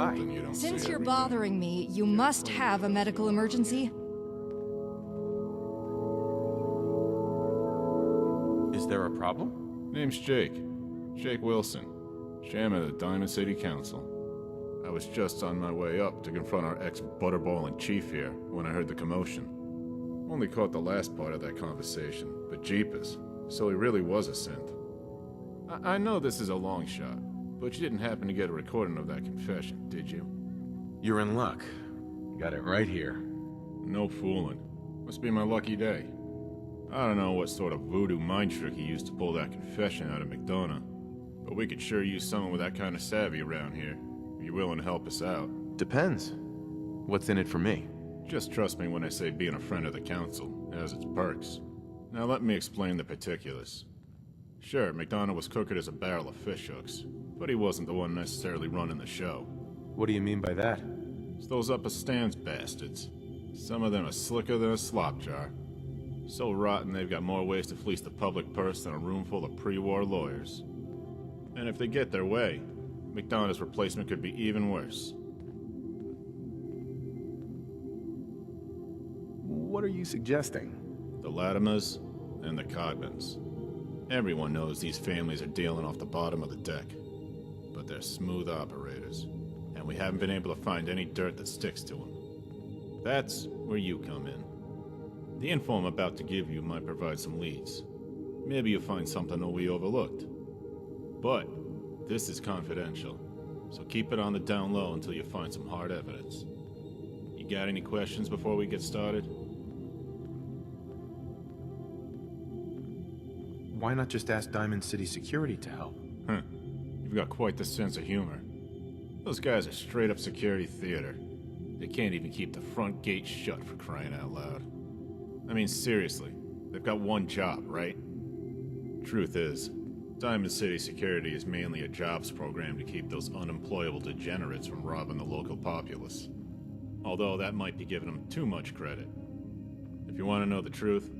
something you don't see Since you're every day. bothering me, you must have a medical emergency. Is there a problem? Name's Jake. Jake Wilson. Chairman of the Diamond City Council. I was just on my way up to confront our ex-butterballing chief here when I heard the commotion. Only caught the last part of that conversation, but jeepers, so he really was a synth. I know this is a long shot, but you didn't happen to get a recording of that confession, did you? You're in luck. You got it right here. No fooling. Must be my lucky day. I don't know what sort of voodoo mind trick he used to pull that confession out of McDonough, but we could sure use someone with that kind of savvy around here. Are you willing to help us out? Depends. What's in it for me? Just trust me when I say being a friend of the council has its perks. Now let me explain the particulars. Sure, McDonough was crooked as a barrel of fish hooks, but he wasn't the one necessarily running the show. What do you mean by that? It's those upper stands bastards. Some of them are slicker than a slop jar. So rotten they've got more ways to fleece the public purse than a room full of pre-war lawyers. And if they get their way, McDonough's replacement could be even worse. What are you suggesting? The Latimers and the Codmans. Everyone knows these families are dealing off the bottom of the deck, but they're smooth operators, and we haven't been able to find any dirt that sticks to them. That's where you come in. The info I'm about to give you might provide some leads. Maybe you'll find something that we overlooked. But this is confidential, so keep it on the down low until you find some hard evidence. You got any questions before we get started? Why not just ask Diamond City Security to help? You've got quite the sense of humor. Those guys are straight up security theater. They can't even keep the front gate shut for crying out loud. I mean, seriously, they've got one job, right? Truth is, Diamond City Security is mainly a jobs program to keep those unemployable degenerates from robbing the local populace. Although that might be giving them too much credit. If you want to know the truth,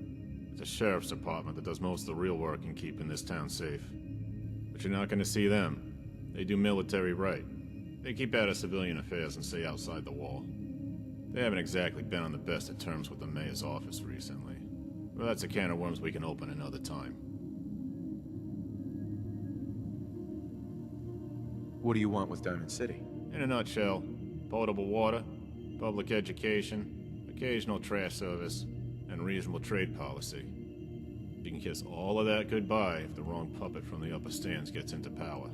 it's the sheriff's department that does most of the real work in keeping this town safe. But you're not going to see them. They do military right. They keep out of civilian affairs and stay outside the wall. They haven't exactly been on the best of terms with the mayor's office recently. But that's a can of worms we can open another time. What do you want with Diamond City? In a nutshell, potable water, public education, occasional trash service, and reasonable trade policy. You can kiss all of that goodbye if the wrong puppet from the upper stands gets into power.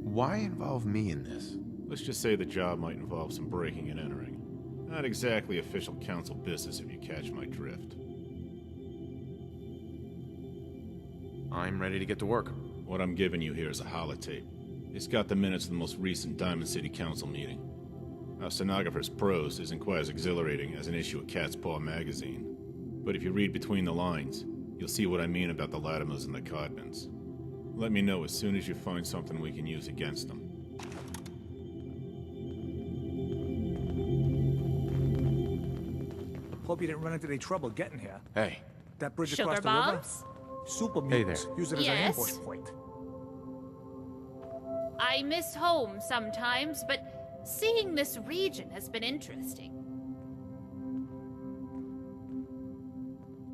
Why involve me in this? Let's just say the job might involve some breaking and entering. Not exactly official council business if you catch my drift. I'm ready to get to work. What I'm giving you here is a holotape. It's got the minutes of the most recent Diamond City Council meeting. Our stenographer's prose isn't quite as exhilarating as an issue of Cat's Paw magazine. But if you read between the lines, you'll see what I mean about the Latimers and the Codmans. Let me know as soon as you find something we can use against them. Hope you didn't run into any trouble getting here. Hey. That bridge Sugar across the bombs? river? Super Hey mutants there. use it as an Yes? ambush point. I miss home sometimes, but seeing this region has been interesting.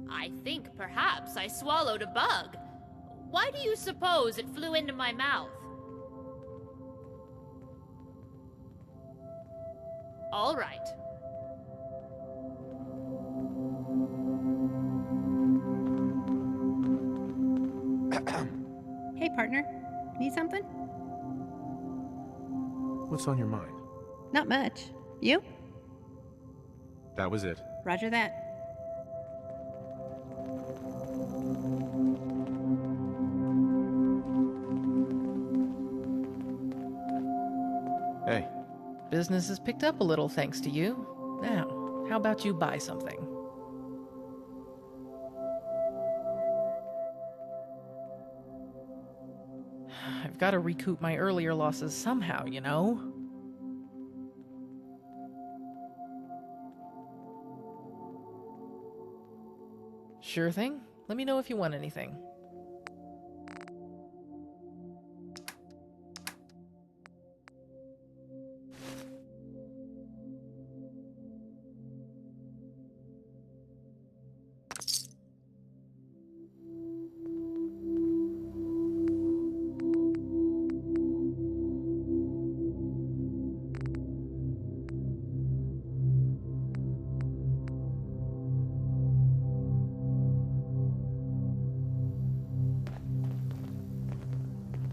I think perhaps I swallowed a bug. Why do you suppose it flew into my mouth? All right. Hey, partner. Need something? What's on your mind? Not much. You? That was it. Roger that. Hey. Business has picked up a little thanks to you. Now, how about you buy something? I've got to recoup my earlier losses somehow, you know? Sure thing. Let me know if you want anything.